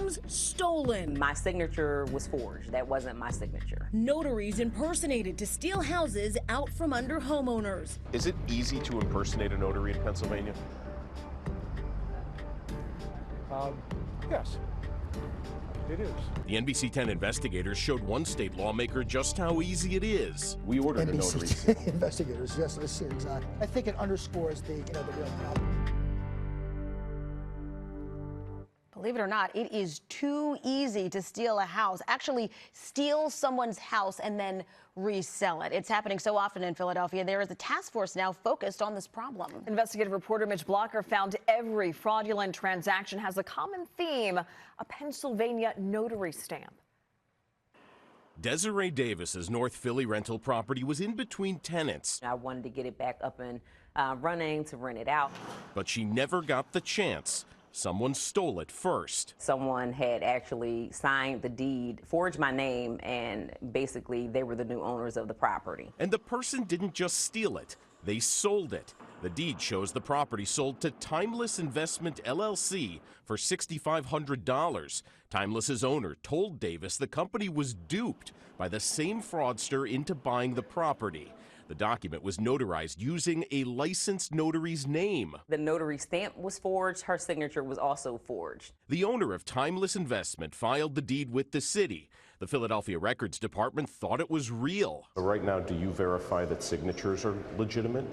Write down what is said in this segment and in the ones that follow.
homes stolen. My signature was forged. That wasn't my signature. Notaries impersonated to steal houses out from under homeowners. Is it easy to impersonate a notary in Pennsylvania? Yes, it is. The NBC 10 investigators showed one state lawmaker just how easy it is. We ordered a notary. NBC investigators, yes, I see exactly. I think it underscores the real problem. Believe it or not, it is too easy to steal a house, actually steal someone's house and then resell it. It's happening so often in Philadelphia. There is a task force now focused on this problem. Investigative reporter Mitch Blocker found every fraudulent transaction has a common theme, a Pennsylvania notary stamp. Desiree Davis's North Philly rental property was in between tenants. I wanted to get it back up and running to rent it out. But she never got the chance. Someone stole it first. Someone had actually signed the deed, forged my name, and basically they were the new owners of the property. And the person didn't just steal it, they sold it. The deed shows the property sold to Timeless Investment LLC for $6,500. Timeless's owner told Davis the company was duped by the same fraudster into buying the property. The document was notarized using a licensed notary's name. The notary stamp was forged. Her signature was also forged. The owner of Timeless Investment filed the deed with the city. The Philadelphia Records Department thought it was real. Right now, do you verify that signatures are legitimate?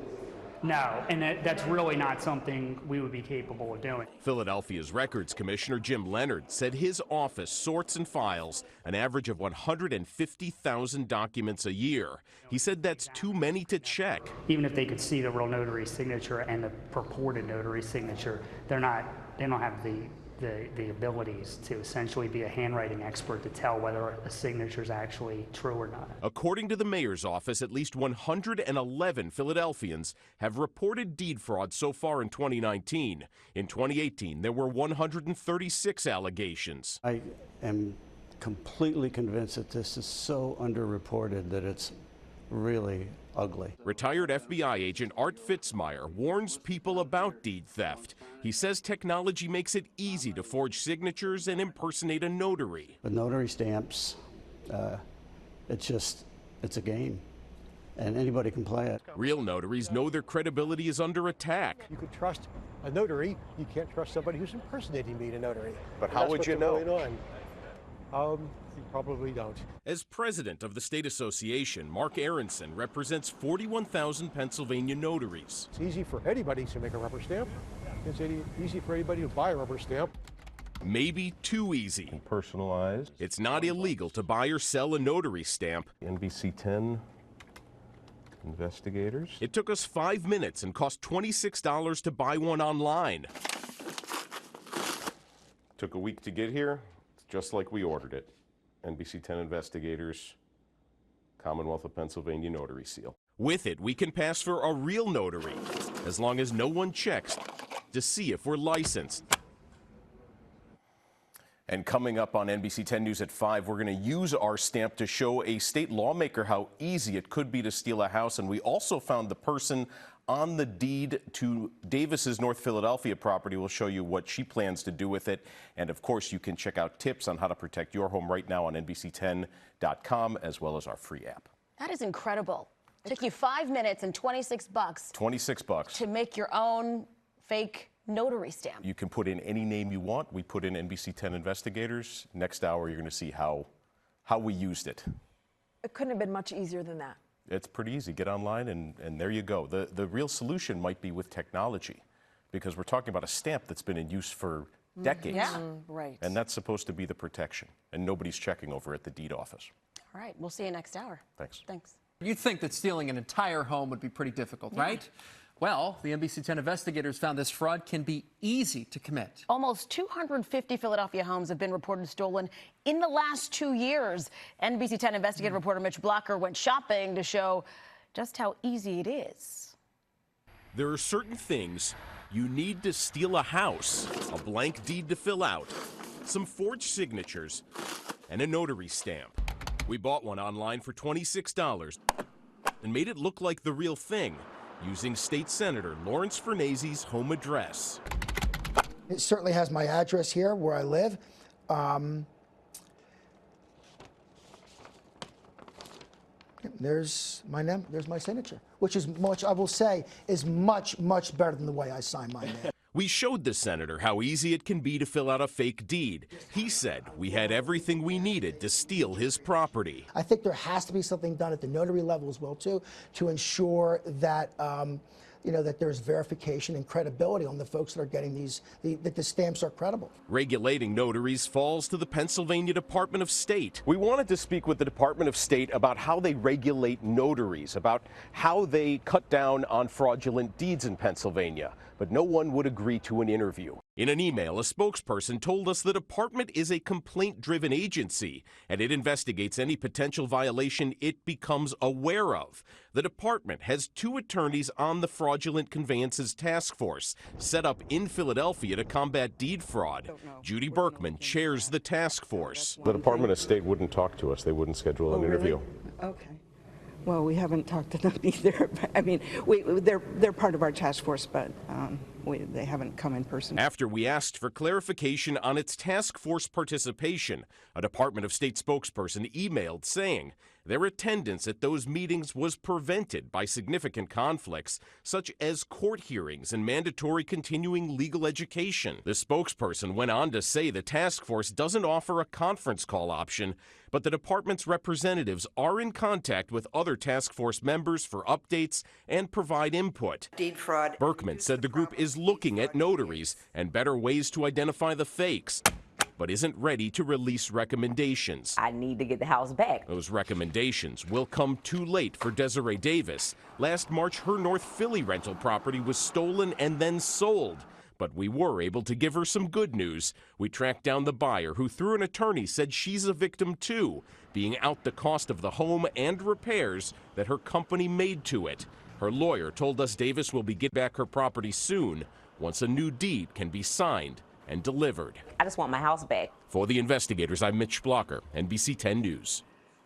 No, and that's really not something we would be capable of doing. Philadelphia's Records Commissioner Jim Leonard said his office sorts and files an average of 150,000 documents a year. He said that's too many to check. Even if they could see the real notary signature and the purported notary signature, they don't have the abilities to essentially be a handwriting expert to tell whether a signature is actually true or not. According to the mayor's office, at least 111 Philadelphians have reported deed fraud so far in 2019. In 2018, there were 136 allegations. I am completely convinced that this is so underreported that it's really ugly. Retired FBI agent Art Fitzmyer warns people about deed theft. He says technology makes it easy to forge signatures and impersonate a notary. But notary stamps, it's a game, and anybody can play it. Real notaries know their credibility is under attack. You could trust a notary. You can't trust somebody who's impersonating being a notary. But how would you know? You probably don't. As president of the state association, Mark Aronson represents 41,000 Pennsylvania notaries. It's easy for anybody to make a rubber stamp. It's easy for anybody to buy a rubber stamp. Maybe too easy. And personalized. It's not illegal to buy or sell a notary stamp. NBC 10 investigators. It took us 5 minutes and cost $26 to buy one online. Took a week to get here. It's just like we ordered it. NBC 10 investigators, Commonwealth of Pennsylvania notary seal. With it, we can pass for a real notary, as long as no one checks to see if we're licensed. And coming up on NBC 10 News at 5, we're going to use our stamp to show a state lawmaker how easy it could be to steal a house. And we also found the person on the deed to Davis's North Philadelphia property. We'll show you what she plans to do with it. And of course, you can check out tips on how to protect your home right now on NBC10.com, as well as our free app. That is incredible. It took you 5 minutes and $26. $26. To make your own fake notary stamp. You can put in any name you want. We put in NBC 10 investigators. Next hour, you're going to see how we used it. It couldn't have been much easier than that. It's pretty easy. Get online and there you go. The real solution might be with technology, because we're talking about a stamp that's been in use for decades. Yeah. Right. And that's supposed to be the protection. And nobody's checking over at the deed office. All right. We'll see you next hour. Thanks. Thanks. You'd think that stealing an entire home would be pretty difficult, right? Well, the NBC 10 investigators found this fraud can be easy to commit. Almost 250 Philadelphia homes have been reported stolen in the last 2 years. NBC 10 investigative reporter Mitch Blocker went shopping to show just how easy it is. There are certain things you need to steal a house: a blank deed to fill out, some forged signatures, and a notary stamp. We bought one online for $26 and made it look like the real thing, using State Senator Lawrence Fernazzi's home address. It certainly has my address here where I live. There's my signature, which is much, I will say, is much, much better than the way I sign my name. We showed the senator how easy it can be to fill out a fake deed. He said we had everything we needed to steal his property. I think there has to be something done at the notary level as well, too, to ensure that that there's verification and credibility on the folks that are getting that the stamps are credible. Regulating notaries falls to the Pennsylvania Department of State. We wanted to speak with the Department of State about how they regulate notaries, about how they cut down on fraudulent deeds in Pennsylvania, but no one would agree to an interview. In an email, a spokesperson told us the department is a complaint-driven agency, and it investigates any potential violation it becomes aware of. The department has 2 attorneys on the Fraudulent Conveyances Task Force, set up in Philadelphia to combat deed fraud. Judy Berkman chairs the task force. The Department of State wouldn't talk to us. They wouldn't schedule an interview. Okay. Well, we haven't talked to them either. I mean, they're part of our task force, but they haven't come in person. After we asked for clarification on its task force participation, a Department of State spokesperson emailed saying their attendance at those meetings was prevented by significant conflicts, such as court hearings and mandatory continuing legal education. The spokesperson went on to say the task force doesn't offer a conference call option, but the department's representatives are in contact with other task force members for updates and provide input. Deed fraud. Berkman said the group is looking at notaries and better ways to identify the fakes, but isn't ready to release recommendations. I need to get the house back. Those recommendations will come too late for Desiree Davis. Last March, her North Philly rental property was stolen and then sold. But we were able to give her some good news. We tracked down the buyer, who through an attorney said she's a victim too, being out the cost of the home and repairs that her company made to it. Her lawyer told us Davis will be getting back her property soon, once a new deed can be signed and delivered. I just want my house back. For the investigators, I'm Mitch Blocker, NBC 10 News.